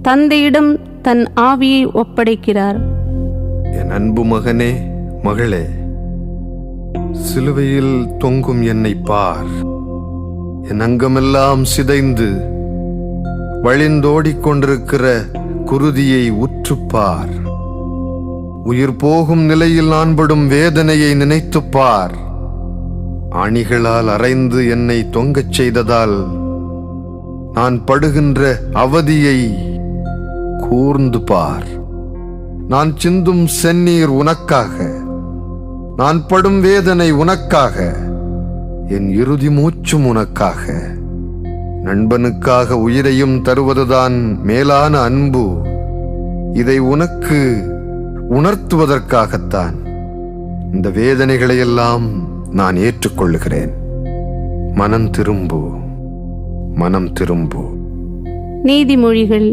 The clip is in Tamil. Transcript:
தந்தையிடம் தன் ஆவியை ஒப்படைக்கிறார். என் அன்பு மகனே, மகளே, சிலுவையில் தொங்கும் என்னை பார். என் அங்கமெல்லாம் சிதைந்து வழிந்தோடிக்கொண்டிருக்கிற குருதியை உற்றுப்பார். உயிர் போகும் நிலையில் நான் படும் வேதனையை நினைத்துப்பார். ஆணிகளால் அறைந்து என்னை தொங்கச் செய்ததால் நான் படுகின்ற அவதியை கூர்ந்து பார். நான் சிந்தும் செந்நீர் உனக்காக, நான் படும் வேதனை உனக்காக, என் இறுதி மூச்சும் உனக்காக. நண்பனுக்காக உயிரையும் தருவதுதான் மேலான அன்பு. இதை உனக்கு உணர்த்துவதற்காகத்தான் இந்த வேதனைகளையெல்லாம் நான் ஏற்றுக்கொள்ளுகிறேன். மனம் திரும்பு, மனம் திரும்பு. நீதிமொழிகள்